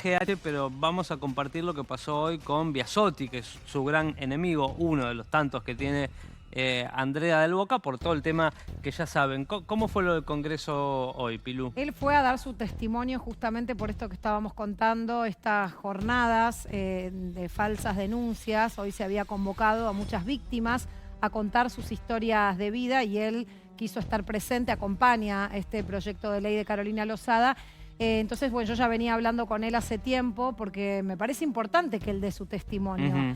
GH, pero vamos a compartir lo que pasó hoy con Biasotti, que es su gran enemigo, uno de los tantos que tiene Andrea del Boca, por todo el tema que ya saben. ¿Cómo fue lo del Congreso hoy, Pilú? Él fue a dar su testimonio justamente por esto que estábamos contando, estas jornadas de falsas denuncias. Hoy se había convocado a muchas víctimas a contar sus historias de vida y él quiso estar presente, acompaña este proyecto de ley de Carolina Lozada. Entonces, bueno, yo ya venía hablando con él hace tiempo porque me parece importante que él dé su testimonio.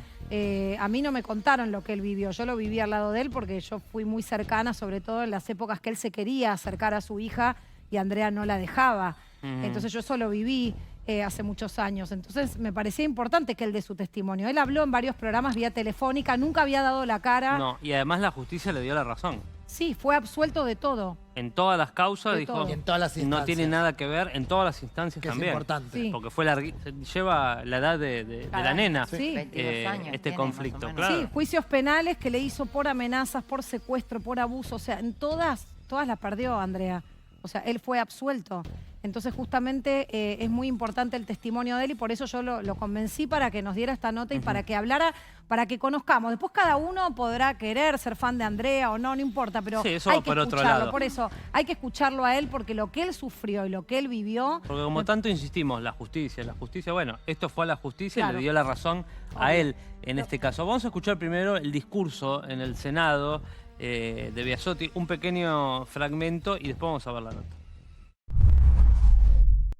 A mí no me contaron lo que él vivió, yo lo viví al lado de él porque yo fui muy cercana, sobre todo en las épocas que él se quería acercar a su hija y Andrea no la dejaba. Entonces yo eso lo viví hace muchos años. Entonces me parecía importante que él dé su testimonio. Él habló en varios programas vía telefónica, nunca había dado la cara. No, y además la justicia le dio la razón. Sí, fue absuelto de todo. En todas las causas, De dijo, todo. Y en todas las instancias. no tiene nada que ver, en todas las instancias Que es también. importante. Sí. Porque fue lleva la edad de la nena, Sí. 22 años este tiene, conflicto, más o menos. claro. Sí, juicios penales que le hizo por amenazas, por secuestro, por abuso. O sea, en todas las perdió Andrea. O sea, él fue absuelto. Entonces, justamente es muy importante el testimonio de él y por eso yo lo convencí para que nos diera esta nota y para que hablara, para que conozcamos. Después cada uno podrá querer ser fan de Andrea o no, no importa, pero Sí, eso hay va que por otro escucharlo. lado. Por eso hay que escucharlo a él porque lo que él sufrió y lo que él vivió... Porque como tanto insistimos, la justicia, bueno, esto fue a la justicia y Claro. le dio la razón a Obvio. él en este caso. Vamos a escuchar primero el discurso en el Senado de Biasotti, un pequeño fragmento y después vamos a ver la nota.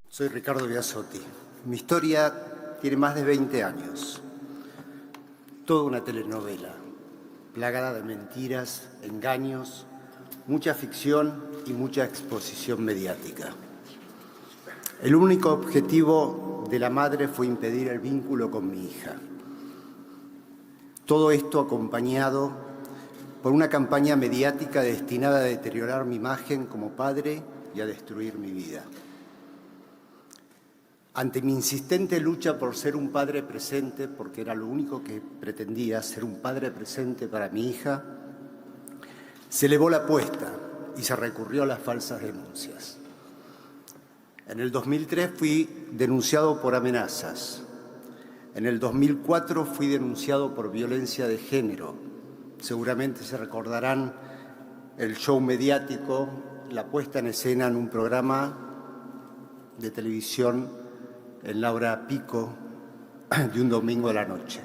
Soy Ricardo Biasotti. Mi historia tiene más de 20 años. Toda una telenovela, plagada de mentiras, engaños, mucha ficción y mucha exposición mediática. El único objetivo de la madre fue impedir el vínculo con mi hija. Todo esto acompañado por una campaña mediática destinada a deteriorar mi imagen como padre y a destruir mi vida. Ante mi insistente lucha por ser un padre presente, porque era lo único que pretendía, ser un padre presente para mi hija, se elevó la apuesta y se recurrió a las falsas denuncias. En el 2003 fui denunciado por amenazas. En el 2004 fui denunciado por violencia de género. Seguramente se recordarán el show mediático, la puesta en escena en un programa de televisión en la hora pico de un domingo de la noche.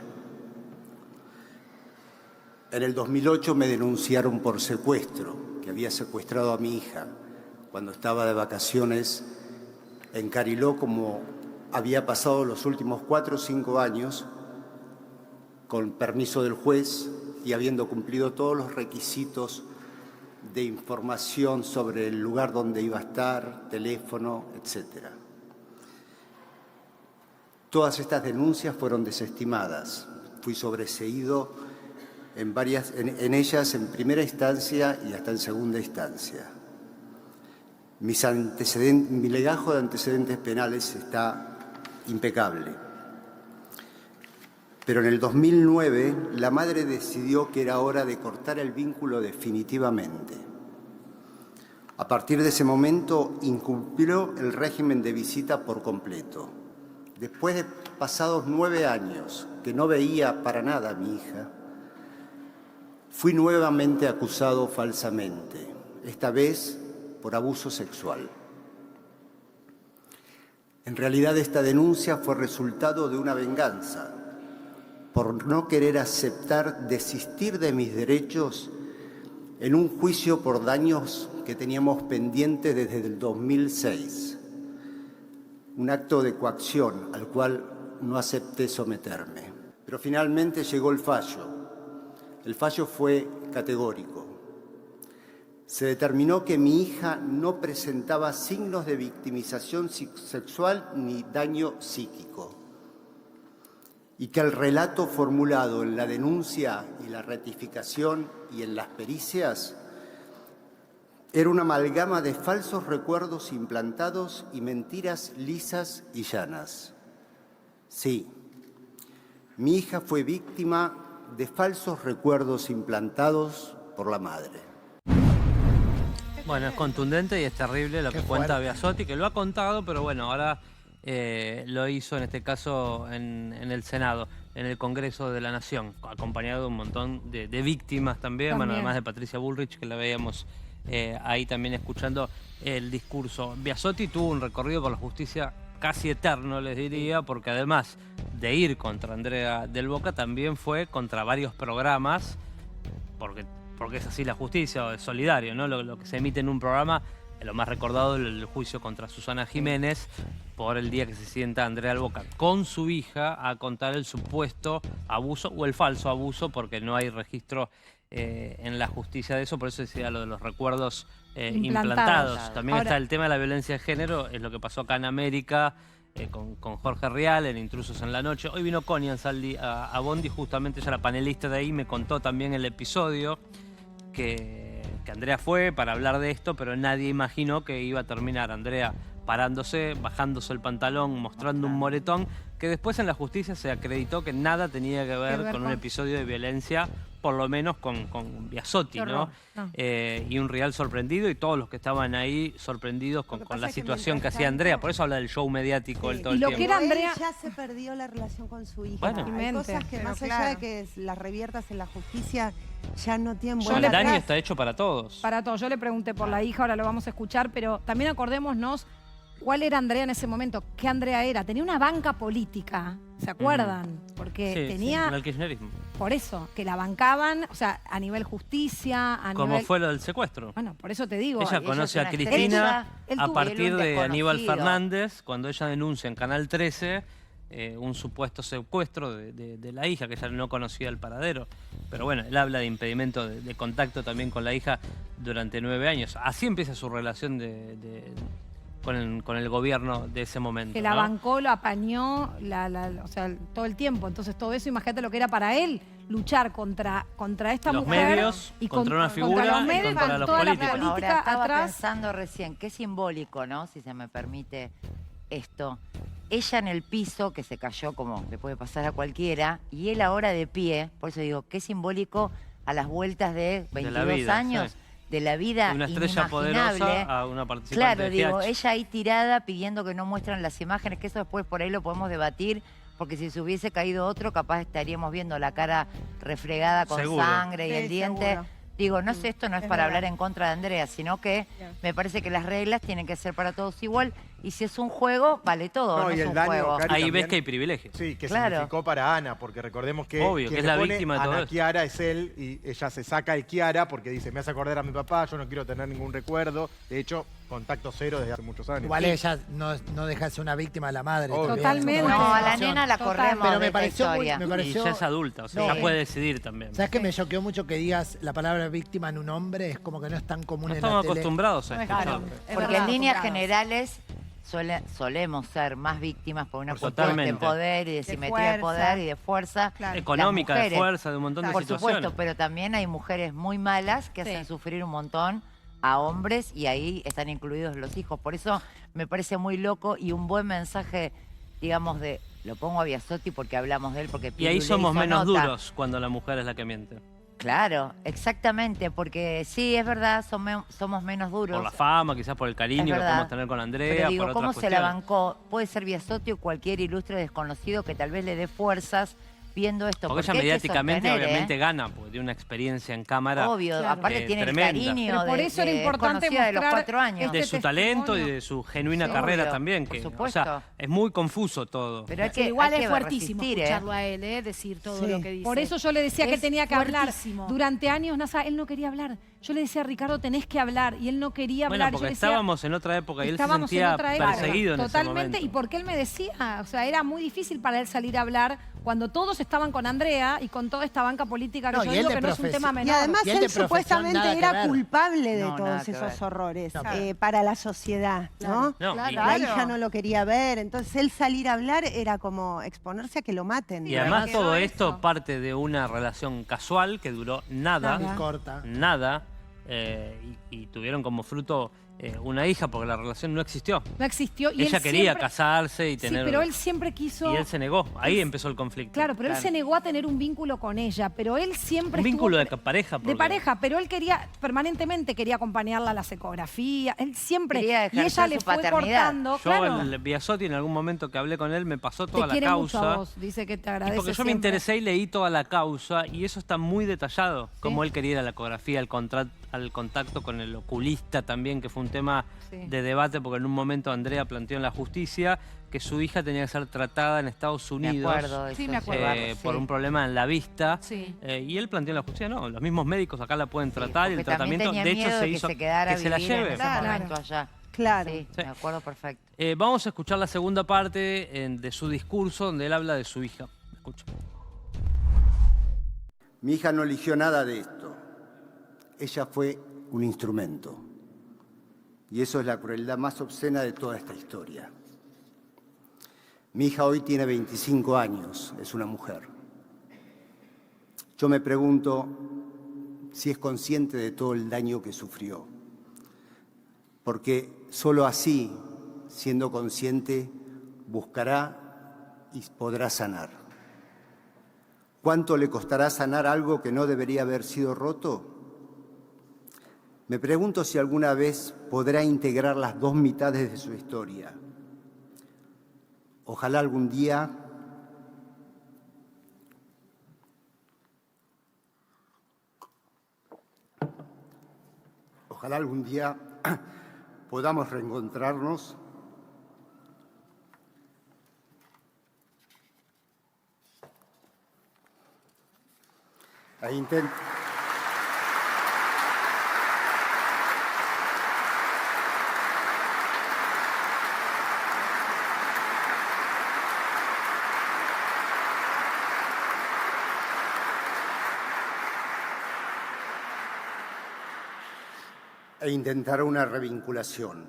En el 2008 me denunciaron por secuestro, que había secuestrado a mi hija cuando estaba de vacaciones en Cariló, como había pasado los últimos 4 o 5 años, con permiso del juez y habiendo cumplido todos los requisitos de información sobre el lugar donde iba a estar, teléfono, etcétera. Todas estas denuncias fueron desestimadas. Fui sobreseído en ellas en primera instancia y hasta en segunda instancia. Mi legajo de antecedentes penales está impecable. Pero en el 2009 la madre decidió que era hora de cortar el vínculo definitivamente. A partir de ese momento incumplió el régimen de visita por completo. Después de pasados 9 años que no veía para nada a mi hija, fui nuevamente acusado falsamente, esta vez por abuso sexual. En realidad esta denuncia fue resultado de una venganza por no querer aceptar desistir de mis derechos en un juicio por daños que teníamos pendientes desde el 2006. Un acto de coacción al cual no acepté someterme. Pero finalmente llegó el fallo. El fallo fue categórico. Se determinó que mi hija no presentaba signos de victimización sexual ni daño psíquico y que el relato formulado en la denuncia y la ratificación y en las pericias era una amalgama de falsos recuerdos implantados y mentiras lisas y llanas. Sí, mi hija fue víctima de falsos recuerdos implantados por la madre. Bueno, es contundente y es terrible lo que cuenta Biasotti, que lo ha contado, pero bueno, ahora lo hizo en este caso en el Senado, en el Congreso de la Nación, acompañado de un montón de víctimas también, bueno, además de Patricia Bullrich, que la veíamos ahí también escuchando el discurso. Biasotti tuvo un recorrido por la justicia casi eterno, les diría, porque además de ir contra Andrea del Boca, también fue contra varios programas, porque es así la justicia, o es solidario, ¿no? Lo que se emite en un programa, lo más recordado, el juicio contra Susana Jiménez, por el día que se sienta Andrea del Boca con su hija a contar el supuesto abuso o el falso abuso, porque no hay registro en la justicia de eso, por eso decía lo de los recuerdos implantados. También está el tema de la violencia de género, es lo que pasó acá en América, con Jorge Rial en Intrusos en la Noche. Hoy vino Connie Ansaldi a Bondi, justamente ella era panelista de ahí, me contó también el episodio que Andrea fue para hablar de esto, pero nadie imaginó que iba a terminar Andrea parándose, bajándose el pantalón, mostrando un moretón, que después en la justicia se acreditó que nada tenía que ver con un episodio de violencia, por lo menos con Biasotti, ¿no? Y un Rial sorprendido y todos los que estaban ahí sorprendidos con la situación que hacía Andrea. Por eso habla del show mediático todo el tiempo. Que era Andrea... Ya se perdió la relación con su hija. Bueno. Hay cosas que más allá de que las reviertas en la justicia ya no tienen vuelta El daño atrás. está hecho para todos. Para todos. Yo le pregunté por la hija, ahora lo vamos a escuchar, pero también acordémonos cuál era Andrea en ese momento. ¿Qué Andrea era? Tenía una banca política, ¿se acuerdan? Porque tenía... el kirchnerismo. Por eso, que la bancaban, o sea, a nivel justicia, a Como nivel... fue lo del secuestro. Bueno, por eso te digo. Ella conoce a Cristina a partir de Aníbal Fernández, cuando ella denuncia en Canal 13 un supuesto secuestro de la hija, que ella no conocía el paradero. Pero bueno, él habla de impedimento de contacto también con la hija durante 9 años. Así empieza su relación con el gobierno de ese momento. Que la bancó, lo apañó, o sea, todo el tiempo. Entonces todo eso, imagínate lo que era para él, luchar contra esta los mujer. Medios, y contra una figura contra los medios, y contra los toda la políticos. política Ahora, estaba atrás. pensando recién, qué simbólico, ¿no? Si se me permite esto. Ella en el piso, que se cayó como le puede pasar a cualquiera, y él ahora de pie, por eso digo, qué simbólico a las vueltas de 22 años. Sí. De la vida De una estrella inimaginable. poderosa a una participante Claro, de digo, GH. ella ahí tirada pidiendo que no muestran las imágenes, que eso después por ahí lo podemos debatir, porque si se hubiese caído otro, capaz estaríamos viendo la cara refregada con Seguro. sangre y el diente. Seguro. Digo, no sé, esto no es para hablar en contra de Andrea, sino que me parece que las reglas tienen que ser para todos igual. Y si es un juego, vale todo, no y es el un daño, juego. Cari, Ahí también, ves que hay privilegios. Sí, que Claro. significó para Ana, porque recordemos que Obvio, quien que es le la pone víctima de todo Ana eso. Chiara es él, y ella se saca el Chiara porque dice, me hace acordar a mi papá, yo no quiero tener ningún recuerdo. De hecho, contacto cero desde hace muchos años. Igual ella no deja de ser una víctima de la madre. Obvio. Totalmente. No, a la nena la Total. corremos Pero de me esta pareció muy- historia. me Y pareció- ya es adulta, o sea, No. ya puede decidir también. ¿Sabes que me choqueó mucho que digas la palabra víctima en un hombre? Es como que no es tan común No en la estamos tele. acostumbrados a escucharlo. Porque en líneas generales solemos ser más víctimas por una Por cuestión de totalmente. poder y de simetría de fuerza. poder y de fuerza. Claro. Económica, Las de mujeres. fuerza, de un montón de Por situaciones. supuesto, pero también hay mujeres muy malas que hacen sufrir un montón a hombres y ahí están incluidos los hijos. Por eso me parece muy loco y un buen mensaje, digamos, lo pongo a Biasotti porque hablamos de él, porque Y ahí Pilu le somos hizo menos nota. duros cuando la mujer es la que miente. Claro, exactamente, porque sí, es verdad, somos menos duros. Por la fama, quizás por el Es cariño que verdad. podemos tener con Andrea, Pero digo, por otras ¿cómo se la cuestiones. bancó? Puede ser Biasotti o cualquier ilustre desconocido que tal vez le dé fuerzas viendo esto. Porque ella hay que mediáticamente sostener, obviamente gana, porque tiene una experiencia en cámara. Obvio, Claro. aparte tiene tremenda. el cariño Pero por de, eso era de importante desconocida de los mostrar 4 años. De este su talento y testimonio. de su genuina Sí, carrera obvio, también. por Que, o supuesto. sea, es muy confuso todo. Pero hay Sí, que, igual hay es que fuertísimo resistir, escucharlo a él, decir todo Sí. lo que dice. Por eso yo le decía que Es tenía que hablar. fuertísimo. Durante años, NASA, él no quería hablar. Yo le decía a Ricardo, tenés que hablar. Y él no quería Bueno, hablar. Y yo porque le decía, estábamos en otra época y él se estábamos en sentía otra época. perseguido en ese Totalmente. momento. Y porque él me decía, o sea, era muy difícil para él salir a hablar cuando todos estaban con Andrea y con toda esta banca política que No, yo y él digo de que no es un tema Y menor. además Y él de él profesión supuestamente nada que era ver. culpable de No, nada todos que esos ver. horrores No. para la sociedad, ¿no? No, Claro. y- La hija no lo quería ver, entonces él salir a hablar era como exponerse a que lo maten. Y además quedó todo eso. esto parte de una relación casual que duró nada, Y corta. nada, y tuvieron como fruto una hija, porque la relación no existió. No existió. Y Ella él quería siempre- casarse y tener... Sí, pero él siempre quiso... Y él se negó. Ahí empezó el conflicto. Claro, pero él se negó a tener un vínculo con ella, pero él siempre Un vínculo estuvo... de pareja. De porque- pareja, pero él quería, permanentemente quería acompañarla a las ecografías, él siempre... Quería Y ella ejercer le su fue paternidad. cortando, Yo, claro. el Biasotti, en algún momento que hablé con él, me pasó Te toda la quiere mucho causa. a vos, dice que te Y agradece porque yo me siempre. interesé y leí toda la causa y eso está muy detallado. Cómo él quería ir a la ecografía, al contacto con el oculista también, que fue un tema Sí. de debate porque en un momento Andrea planteó en la justicia que su hija tenía que ser tratada en Estados Me Unidos acuerdo de Sí, eso, me acuerdo. por un problema en la vista. Sí. Y él planteó en la justicia, no, los mismos médicos acá la pueden tratar y el porque también tratamiento, tenía de hecho, miedo se de hizo que se quedara que se la vivir en lleve. ese Claro. momento allá. Claro. Sí, Sí. me acuerdo perfecto. Vamos a escuchar la segunda parte de su discurso donde él habla de su hija. Escucha. Mi hija no eligió nada de esto. Ella fue un instrumento. Y eso es la crueldad más obscena de toda esta historia. Mi hija hoy tiene 25 años, es una mujer. Yo me pregunto si es consciente de todo el daño que sufrió. Porque solo así, siendo consciente, buscará y podrá sanar. ¿Cuánto le costará sanar algo que no debería haber sido roto? Me pregunto si alguna vez podrá integrar las dos mitades de su historia. Ojalá algún día podamos reencontrarnos e intentar una revinculación.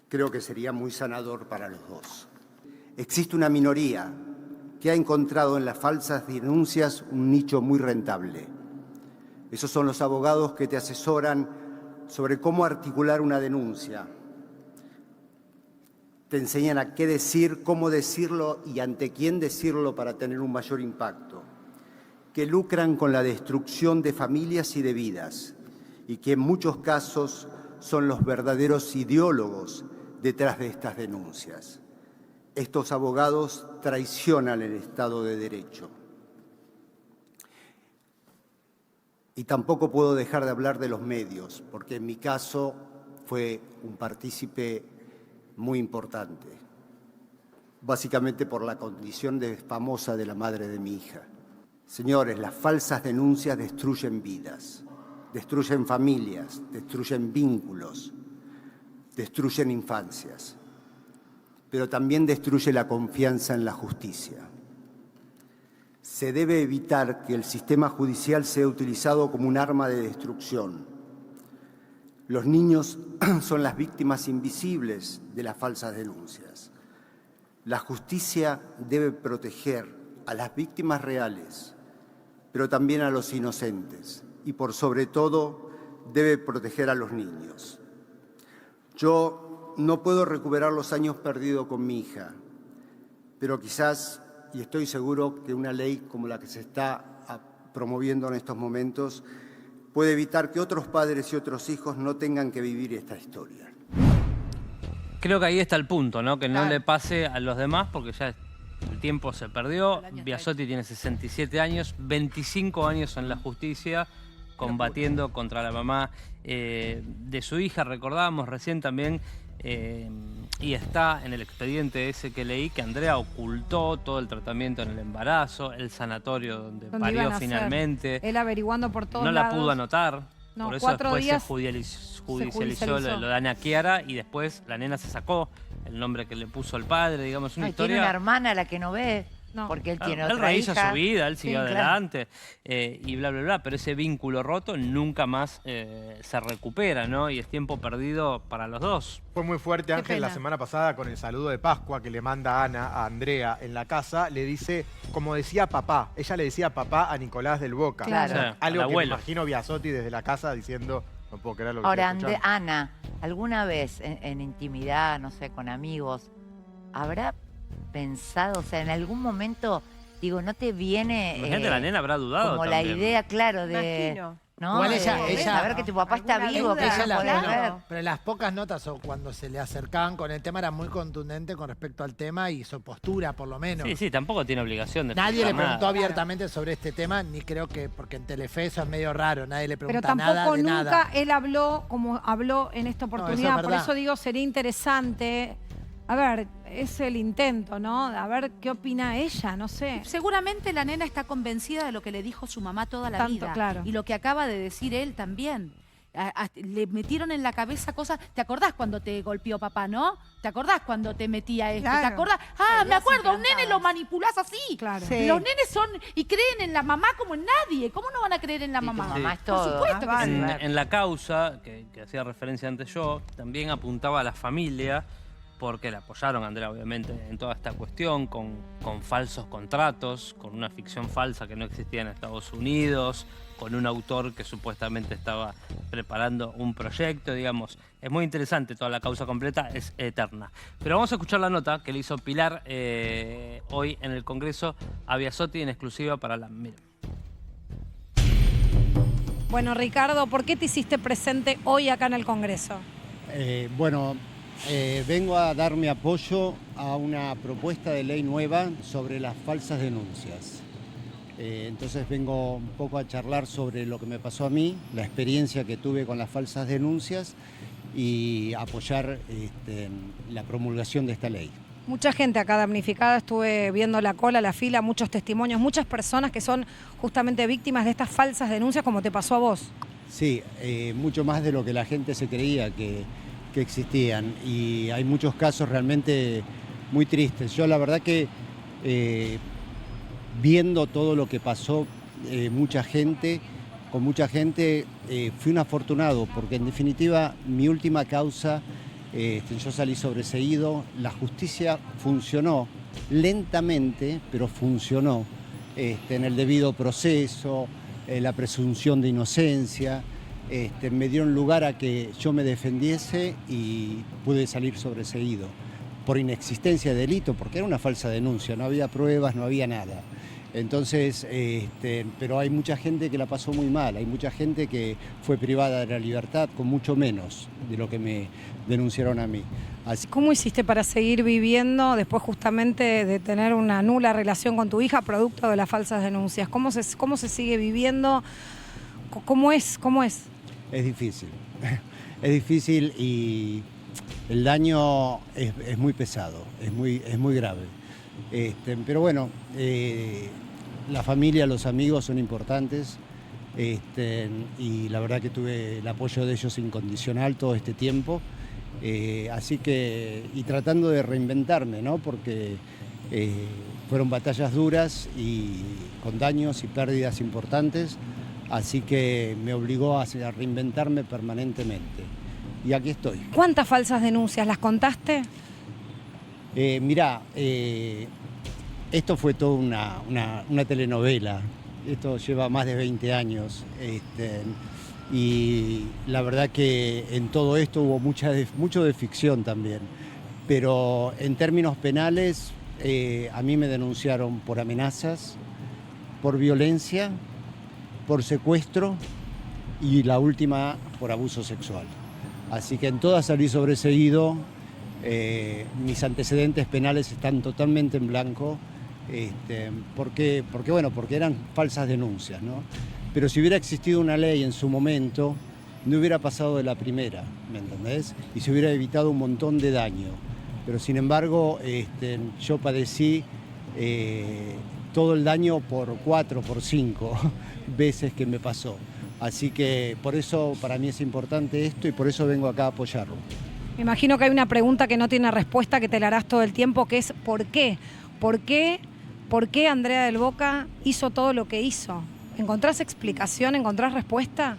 Creo que sería muy sanador para los dos. Existe una minoría que ha encontrado en las falsas denuncias un nicho muy rentable. Esos son los abogados que te asesoran sobre cómo articular una denuncia. Te enseñan a qué decir, cómo decirlo y ante quién decirlo para tener un mayor impacto. Que lucran con la destrucción de familias y de vidas y que en muchos casos son los verdaderos ideólogos detrás de estas denuncias. Estos abogados traicionan el Estado de Derecho. Y tampoco puedo dejar de hablar de los medios, porque en mi caso fue un partícipe muy importante, básicamente por la condición de famosa de la madre de mi hija. Señores, las falsas denuncias destruyen vidas, destruyen familias, destruyen vínculos, destruyen infancias, pero también destruye la confianza en la justicia. Se debe evitar que el sistema judicial sea utilizado como un arma de destrucción. Los niños son las víctimas invisibles de las falsas denuncias. La justicia debe proteger a las víctimas reales, pero también a los inocentes y, por sobre todo, debe proteger a los niños. Yo no puedo recuperar los años perdidos con mi hija, pero quizás, y estoy seguro que una ley como la que se está promoviendo en estos momentos puede evitar que otros padres y otros hijos no tengan que vivir esta historia. Creo que ahí está el punto, ¿no? Que no Claro. le pase a los demás porque ya el tiempo se perdió. Biasotti tiene 67 años, 25 años en la justicia, combatiendo contra la mamá de su hija. Recordábamos recién también, y está en el expediente ese que leí, que Andrea ocultó todo el tratamiento en el embarazo, el sanatorio donde ¿Dónde parió iban a hacer? finalmente. Él averiguando por todos No lados. la pudo anotar. No, Por eso 4 después días se judicializó judicializó. lo de Ana Chiara y después la nena se sacó el nombre que le puso el padre, digamos, una Ay, historia. tiene una hermana a la que no ve, No. porque él Claro, tiene él otra rehizo hija. su vida, él siguió Sí, claro. adelante y bla, bla, bla. Pero ese vínculo roto nunca más se recupera, ¿no? Y es tiempo perdido para los dos. Fue muy fuerte, Ángel, la pena. semana pasada con el saludo de Pascua que le manda Ana a Andrea en la casa. Le dice, como decía papá, ella le decía papá a Nicolás del Boca. Claro. Sí, Algo al que me abuelo. imagino Biasotti desde la casa diciendo, No puedo creer lo que Ahora, estoy escuchando. Ana, ¿alguna vez en intimidad, no sé, con amigos, habrá pensado, o sea, en algún momento, digo, no te viene Imagínate, la nena habrá dudado como también. la idea, claro, de... Imagino. ¿no? Igual De ella- saber que tu papá está alguna vivo, que duda, ella Ella la la- podés claro. ver. pero en las pocas notas o cuando se le acercaban con el tema era muy contundente con respecto al tema y su postura, por lo menos. Sí, sí, tampoco tiene obligación de Nadie le explicar preguntó nada. abiertamente sobre este tema, ni creo que, porque en Telefe eso es medio raro, nadie le Pero pregunta nada tampoco de nunca nada. él habló como habló en esta oportunidad. Por verdad. eso digo, sería interesante. A ver, es el intento, ¿no? A ver qué opina ella, no sé. Seguramente la nena está convencida de lo que le dijo su mamá toda la Tanto, vida. claro. Y lo que acaba de decir él también. Le metieron en la cabeza cosas. ¿Te acordás cuando te golpeó papá, no? ¿Te acordás cuando te metía esto? ¿Te Claro. acordás? Ah, me Ideas acuerdo, a un nene implantadas. lo manipulás así. Claro. Sí. Los nenes son y creen en la mamá como en nadie. ¿Cómo no van a creer en la Sí, tu mamá? mamá es Por todo. supuesto que sí. En la causa, que hacía referencia antes yo, también apuntaba a la familia, porque le apoyaron a Andrea, obviamente, en toda esta cuestión, con falsos contratos, con una ficción falsa que no existía en Estados Unidos, con un autor que supuestamente estaba preparando un proyecto, digamos. Es muy interesante toda la causa completa, es eterna. Pero vamos a escuchar la nota que le hizo Pilar hoy en el Congreso a Biasotti en exclusiva para la... Miren. Bueno, Ricardo, ¿por qué te hiciste presente hoy acá en el Congreso? Vengo a dar mi apoyo a una propuesta de ley nueva sobre las falsas denuncias. Entonces vengo un poco a charlar sobre lo que me pasó a mí, la experiencia que tuve con las falsas denuncias y apoyar la promulgación de esta ley. Mucha gente acá damnificada, estuve viendo la cola, la fila, muchos testimonios, muchas personas que son justamente víctimas de estas falsas denuncias como te pasó a vos. Sí, mucho más de lo que la gente se creía que existían y hay muchos casos realmente muy tristes. Yo la verdad que viendo todo lo que pasó, con mucha gente, fui un afortunado porque en definitiva mi última causa, yo salí sobreseído, la justicia funcionó lentamente, pero funcionó en el debido proceso, la presunción de inocencia. Me dieron lugar a que yo me defendiese y pude salir sobreseído por inexistencia de delito, porque era una falsa denuncia, no había pruebas, no había nada. Entonces, pero hay mucha gente que la pasó muy mal, hay mucha gente que fue privada de la libertad con mucho menos de lo que me denunciaron a mí. Así ¿Cómo hiciste para seguir viviendo después justamente de tener una nula relación con tu hija producto de las falsas denuncias? ¿Cómo se sigue viviendo? ¿Cómo es? es difícil, es difícil y el daño es muy pesado, es muy grave. Pero bueno, la familia, los amigos son importantes y la verdad que tuve el apoyo de ellos incondicional todo este tiempo. Así que, y tratando de reinventarme, ¿no? Porque fueron batallas duras y con daños y pérdidas importantes. Así que me obligó a reinventarme permanentemente. Y aquí estoy. ¿Cuántas falsas denuncias? ¿Las contaste? Mirá, esto fue toda una telenovela. Esto lleva más de 20 años. Y la verdad que en todo esto hubo mucho de ficción también. Pero en términos penales, a mí me denunciaron por amenazas, por violencia, por secuestro y la última por abuso sexual. Así que en todas salí sobreseído, mis antecedentes penales están totalmente en blanco, porque eran falsas denuncias, ¿no? Pero si hubiera existido una ley en su momento, no hubiera pasado de la primera, ¿me entendés? Y se hubiera evitado un montón de daño. Pero sin embargo, yo padecí todo el daño por 4, por 5 veces que me pasó. Así que por eso para mí es importante esto y por eso vengo acá a apoyarlo. Me imagino que hay una pregunta que no tiene respuesta, que te la harás todo el tiempo, que es ¿por qué? ¿Por qué Andrea del Boca hizo todo lo que hizo? ¿Encontrás explicación? ¿Encontrás respuesta?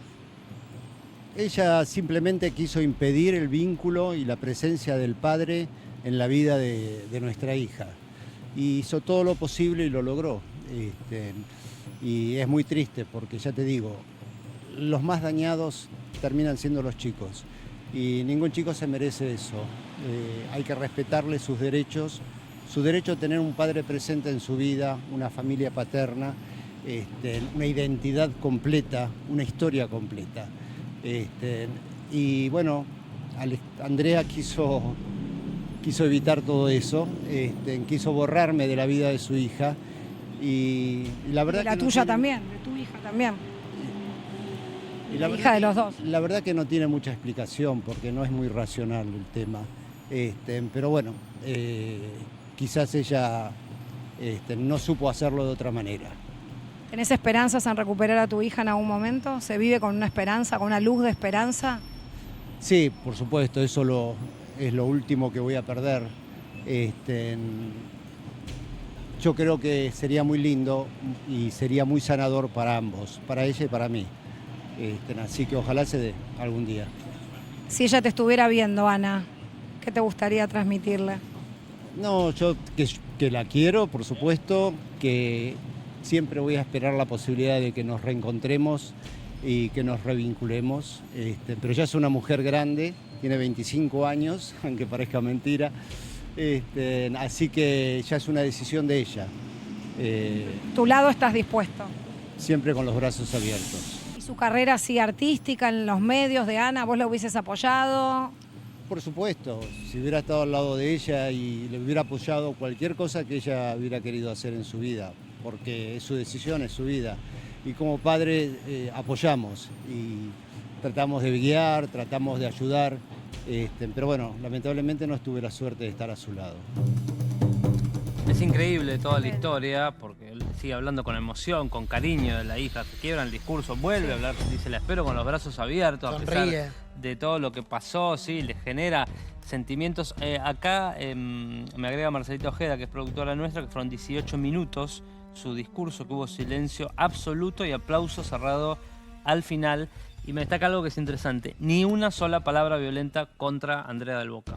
Ella simplemente quiso impedir el vínculo y la presencia del padre en la vida de nuestra hija. Y hizo todo lo posible y lo logró. Y es muy triste porque, ya te digo, los más dañados terminan siendo los chicos. Y ningún chico se merece eso. Hay que respetarle sus derechos, su derecho a tener un padre presente en su vida, una familia paterna, una identidad completa, una historia completa. Y bueno, Andrea quiso evitar todo eso, quiso borrarme de la vida de su hija y la verdad Y la que no tuya tiene- también, de tu hija también. y La verdad hija de que- los dos. La verdad que no tiene mucha explicación porque no es muy racional el tema. Pero bueno, quizás ella no supo hacerlo de otra manera. ¿Tenés esperanzas en recuperar a tu hija en algún momento? ¿Se vive con una esperanza, con una luz de esperanza? Sí, por supuesto, eso es lo último que voy a perder. Yo creo que sería muy lindo y sería muy sanador para ambos, para ella y para mí. Así que ojalá se dé algún día. Si ella te estuviera viendo, Ana, ¿qué te gustaría transmitirle? No, yo que la quiero, por supuesto, que siempre voy a esperar la posibilidad de que nos reencontremos y que nos revinculemos. Pero ya es una mujer grande, tiene 25 años, aunque parezca mentira. Así que ya es una decisión de ella. ¿Tu lado estás dispuesto? Siempre con los brazos abiertos. ¿Y su carrera así artística en los medios de Ana, vos la hubieses apoyado? Por supuesto, si hubiera estado al lado de ella y le hubiera apoyado cualquier cosa que ella hubiera querido hacer en su vida, porque es su decisión, es su vida. Y como padre apoyamos y tratamos de guiar, tratamos de ayudar, pero bueno, lamentablemente no tuve la suerte de estar a su lado. Es increíble toda la historia, porque él sigue hablando con emoción, con cariño de la hija, se quiebra el discurso, vuelve a hablar, dice, la espero con los brazos abiertos, a Sonríe. pesar de todo lo que pasó, sí, le genera sentimientos. Acá me agrega Marcelita Ojeda, que es productora nuestra, que fueron 18 minutos su discurso, que hubo silencio absoluto y aplauso cerrado al final. Y me destaca algo que es interesante, ni una sola palabra violenta contra Andrea del Boca.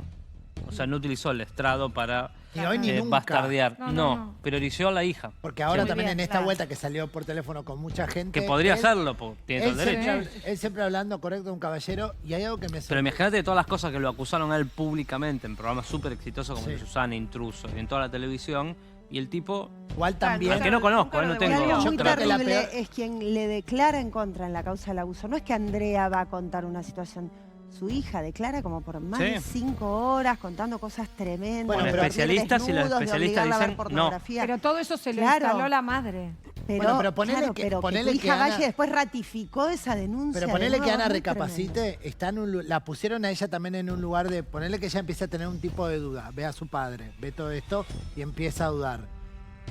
O sea, no utilizó el estrado para Ni hoy ni nunca. bastardear. No, No, no. priorizó a la hija. Porque ahora Muy también bien, en esta claro. vuelta que salió por teléfono con mucha gente. Que podría él- hacerlo, porque tiene todo el derecho. Él siempre hablando correcto de un caballero. Y hay algo que me Pero sorprende. imagínate todas las cosas que lo acusaron a él públicamente en programas súper exitosos como Sí. el de Susana, Intruso, y en toda la televisión. Y el tipo, Igual también. al que no conozco, no Y tengo... algo Yo muy creo que la terrible peor- es quien le declara en contra en la causa del abuso. No es que Andrea va a contar una situación. Su hija declara como por más Sí. de 5 horas contando cosas tremendas. Bueno, de pero- dormir especialistas y los desnudos, de especialistas obligarla a ver dicen, no. pornografía. Pero todo eso se lo Claro. instaló la madre. Pero, pero ponele claro, que- pero ponele tu que hija Ana- vaya y después ratificó esa denuncia. Pero de ponele que nuevo, Ana es muy recapacite, está en la pusieron a ella también en un lugar de ponerle que ella empiece a tener un tipo de duda. Ve a su padre, ve todo esto y empieza a dudar.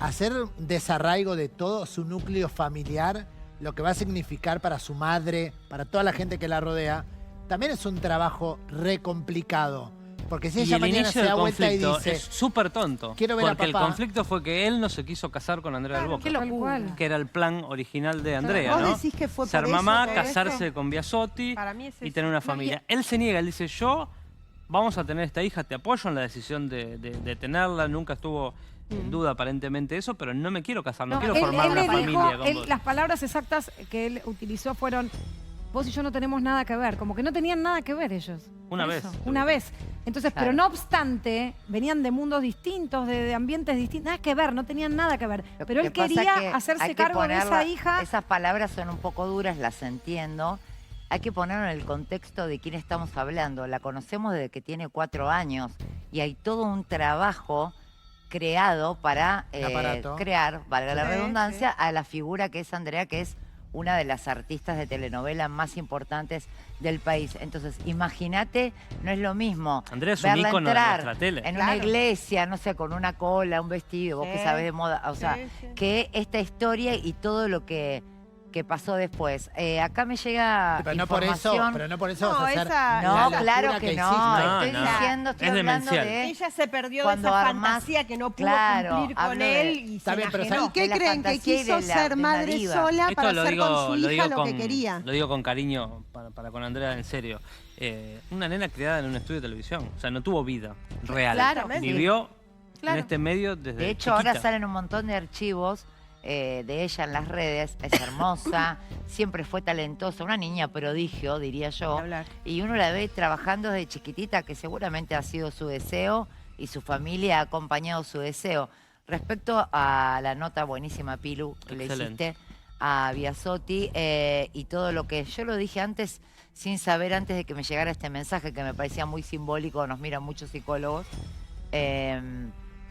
Hacer un desarraigo de todo su núcleo familiar, lo que va a significar para su madre, para toda la gente que la rodea, también es un trabajo re complicado. Porque si Y ella el mañana inicio se del da vuelta y conflicto dice, es súper tonto. "Quiero ver a porque el papá". conflicto fue que él no se quiso casar con Andrea del Boca. Qué locura. Que era el plan original de Andrea, ¿Vos ¿no? decís que fue Ser por eso mamá, todo casarse esto? con Biasotti Para mí es y eso. tener una No, familia. Él se niega, él dice, yo vamos a tener esta hija, te apoyo en la decisión de tenerla, nunca estuvo en duda aparentemente eso, pero no me quiero casar, no, quiero formar él una le familia dijo, con vos. las palabras exactas que él utilizó fueron, vos y yo no tenemos nada que ver, como que no tenían nada que ver ellos. Una Por vez. eso, una vez. Entonces, pero Claro. no obstante, venían de mundos distintos, de ambientes distintos, nada que ver, no tenían nada que ver. Lo Pero él que pasa quería que hacerse hay que cargo de esa ponerla- hija. Esas palabras son un poco duras, las entiendo. Hay que ponerlo en el contexto de quién estamos hablando. La conocemos desde que tiene 4 años y hay todo un trabajo creado para Aparato. crear, valga la Sí, redundancia, a la figura que es Andrea, que es una de las artistas de telenovela más importantes del país. Entonces, imagínate, no es lo mismo Andrea es un verla ícono de entrar nuestra tele. en una Claro. iglesia, no sé, con una cola, un vestido, vos que Sí. sabés de moda, o sea, Sí, sí. que esta historia y todo lo que pasó después. Acá me llega pero no por eso, información. pero no por eso No, vas a hacer esa- No, la locura claro que hiciste. no. No, Estoy no. diciendo, estoy Es hablando demencial. de Ella se perdió cuando de esa armás- fantasía que no pudo Claro, cumplir con hablo de- él y Está se bien, pero enajenó. ¿sabes ¿Y qué de la creen? Que fantasía y quiso de ser una madre diva. sola Esto para lo hacer con su hija lo con, que quería. Lo digo con cariño para con Andrea, en serio. Una nena criada en un estudio de televisión. O sea, no tuvo vida real. Claro. Vivió Claro. en este medio desde De hecho, chiquita. ahora salen un montón de archivos de ella en las redes, es hermosa, siempre fue talentosa, una niña prodigio, diría yo. Y uno la ve trabajando desde chiquitita, que seguramente ha sido su deseo y su familia ha acompañado su deseo. Respecto a la nota buenísima, Pilu, que le hiciste a Biasotti y todo lo que yo lo dije antes, sin saber antes de que me llegara este mensaje, que me parecía muy simbólico, nos miran muchos psicólogos.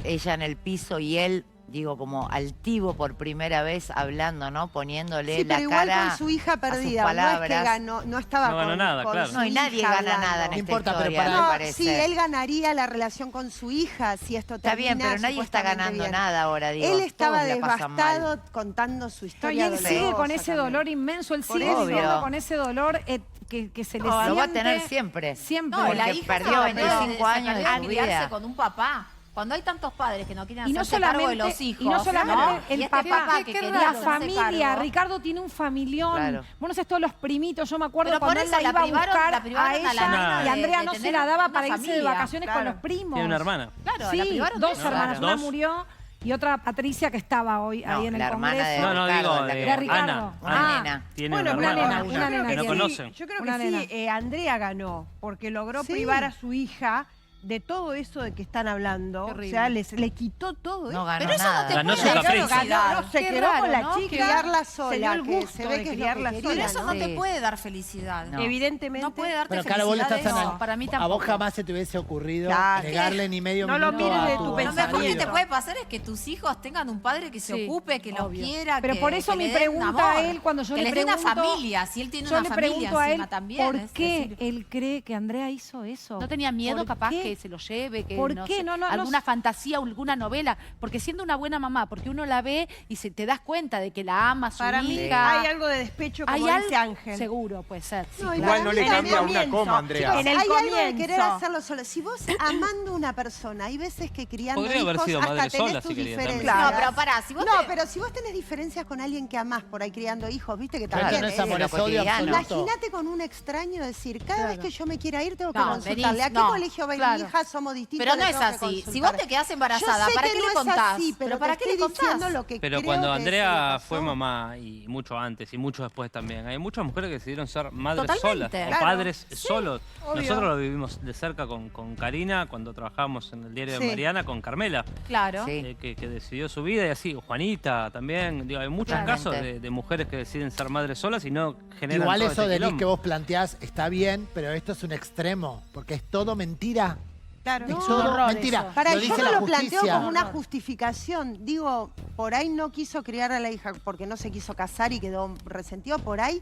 Ella en el piso y él, digo, como altivo por primera vez hablando, ¿no? Poniéndole Sí, la pero igual cara con su hija a sus perdida. palabras. No es que ganó, no estaba No ganó con, nada, con claro. su No, y nadie hija gana hablando. nada en No esta importa, pero historia, para- me No, parece. sí, él ganaría la relación con su hija si esto Está bien, termina pero nadie está supuestamente ganando bien. nada ahora, digo. Él estaba todos la pasan mal. devastado contando su No, y historia. él sigue dolorosa con ese también. dolor inmenso, él Por sigue eso. viviendo Obvio. con ese dolor que se le Lo va a siente tener siempre. siempre. No, la Porque hija perdió estaba 25 años de a su criarse vida. con un papá. Cuando hay tantos padres que no quieren Y no hacerse cargo de solamente, los hijos. y no solamente ¿no? el Y este papá, que qué quería raro. la hacerse familia. cargo. Ricardo tiene un familión. Claro. Vos no sabés todos los primitos. Yo me acuerdo Pero por cuando él eso la la iba a privaron- buscar la privaron a a la ella nena y de- Andrea de no se tener la daba una para irse de familia, vacaciones con claro. los primos. Tiene una hermana. Claro, Sí, la privaron de dos eso. hermanas. Claro. Una ¿Dos? murió y otra Patricia que estaba hoy No, ahí en el la hermana de Congreso. No, Ricardo, digo, la que- de Ricardo. Ana. Una Ah, nena. Tiene Bueno, una una hermana. nena, una nena Que no tiene. conocen. Yo creo Una que nena. sí, Andrea ganó, porque logró Sí. privar a su hija de todo eso de que están hablando. Qué O horrible. sea, le quitó todo No eso. ganó Pero eso no nada. te Ganó puede su dar capricho. felicidad. No, se Qué quedó raro, con la ¿no? chica, Criarla se dio sola, el que gusto se ve de que es lo criarla que sola. Pero quería, eso no Sí. te puede dar felicidad. No. Evidentemente. No puede darte Pero claro, vos le estás felicidad eso. analizando. para mí A vos tampoco. jamás se te hubiese ocurrido Claro. negarle ni medio No lo minuto mires a de tu tu Lo pensamiento. mejor que te marido. puede pasar es que tus hijos tengan un padre que se Sí, ocupe, que los obvio. quiera, Pero que, por eso que mi le den pregunta a amor, él, cuando yo que le les dé una pregunto, familia, si él tiene yo una le familia pregunto a él, encima también. ¿por es qué decir, él cree que Andrea hizo eso? ¿No tenía miedo ¿Por capaz qué? que se lo lleve? Que ¿Por no qué? sé, No, no, no alguna sé. fantasía, alguna novela. Porque siendo una buena mamá, porque uno la ve y te das cuenta de que la ama a su Para mí hija. hay algo de despecho, como Hay dice algo, Ángel. seguro, puede ser. sí, No, claro. Igual no le En el cambia una comienzo, coma, Andrea. chicos, en el Hay algo de comienzo. querer hacerlo solo. Si vos amando a una persona, hay veces que criando Podría haber hijos sido hasta madre tenés sola, tus si quería, también. diferencias. No, pero pará, si vos No, te- pero si vos tenés diferencias con alguien que amás por ahí criando hijos, viste que Pero también esto no es es- amor, es lo odio cotidiano. absoluto. Imagínate con un extraño decir, cada vez que yo me quiera ir tengo que No, consultarle. ¿A qué no, colegio va claro. mi hija? Somos distintos. Pero no le es tengo que así. Si consultar. vos te quedás Yo embarazada, sé ¿para que qué no le es contás? así, pero ¿Para te qué le estoy diciendo contás? lo que Pero creo cuando que Andrea sí fue pasó. mamá, y mucho antes y mucho después también, hay muchas mujeres que decidieron ser madres Totalmente, solas o claro. padres solos. obvio. Nosotros lo vivimos de cerca con Karina cuando trabajábamos en el diario Sí. de Mariana, con Carmela, Claro. Sí. que decidió su vida y así. Juanita también. Digo, hay muchos Totalmente. casos de mujeres que deciden ser madres solas y no generan Igual todo eso, este Denise, quilombo. que vos planteás está bien, pero esto es un extremo, porque es todo mentira. Claro. Es No, todo horror mentira. eso. Para, lo yo dice no la lo planteo justicia. como una justificación. Digo, por ahí no quiso criar a la hija porque no se quiso casar y quedó resentido. Por ahí,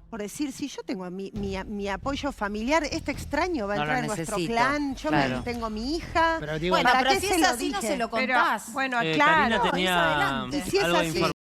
por decir, si yo tengo mi apoyo familiar, este extraño va a No lo entrar en nuestro necesito, clan, yo claro. tengo mi hija. Pero digo, Bueno, ¿para pero qué si se es lo así, no dije? se lo Pero, contás. bueno, Karina claro. tenía adelante. Y si es algo de así, información.